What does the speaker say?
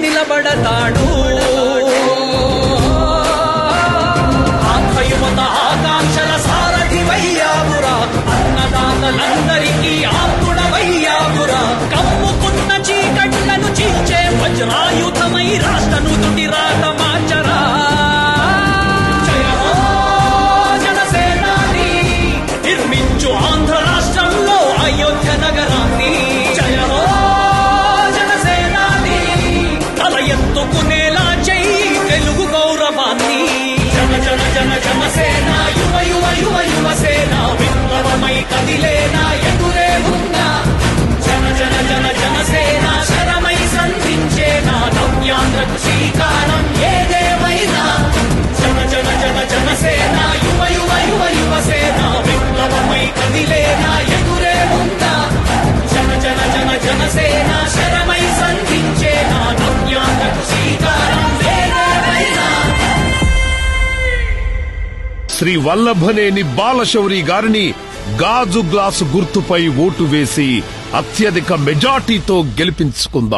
నిలబడతాడు. ఆత్మయువత ఆకాంక్షల సారథివయ్యావురా, అన్నదాతలందరికీ ఆత్ముడవయ్యావురా. కమ్ముకున్న చీకట్లను చీల్చే వజ్రాయుధమై రాష్ట్రను తుటి రాత మార్చరా. జయమో జనసేనాని, నిర్మించు ఆంధ్ర రాష్ట్రంలో అయోధ్య నగరాన్ని. జయమో జనసేనాని, తల ఎత్తుకునేలా చెయ్యి తెలుగు గౌరవాన్ని. జన జన జన జనసేన, యువ యువ యువ యువసేన, విప్లవమై కదిలేనా ఎదురే ఉన్నా. జన జన జన జనసేన, శరమై సంధించేనా నవ్యాంధ్రకు శ్రీకారం ఏదేమైనా. జన జన జన జనసేన, యువ యువ యువ యువసేన, విప్లవమై కదిలేనా ఎదురే ఉన్నా. జన జన జన జనసేన, శరమై సంధించేనా నవ్యాంధ్రకు శ్రీకారం ఏదేమైనా. శ్రీ వల్లభనేని బాలశౌరి గారిని గాజు గ్లాసు గుర్తుపై ఓటు వేసి అత్యధిక మెజార్టీతో గెలిపించుకుందాం.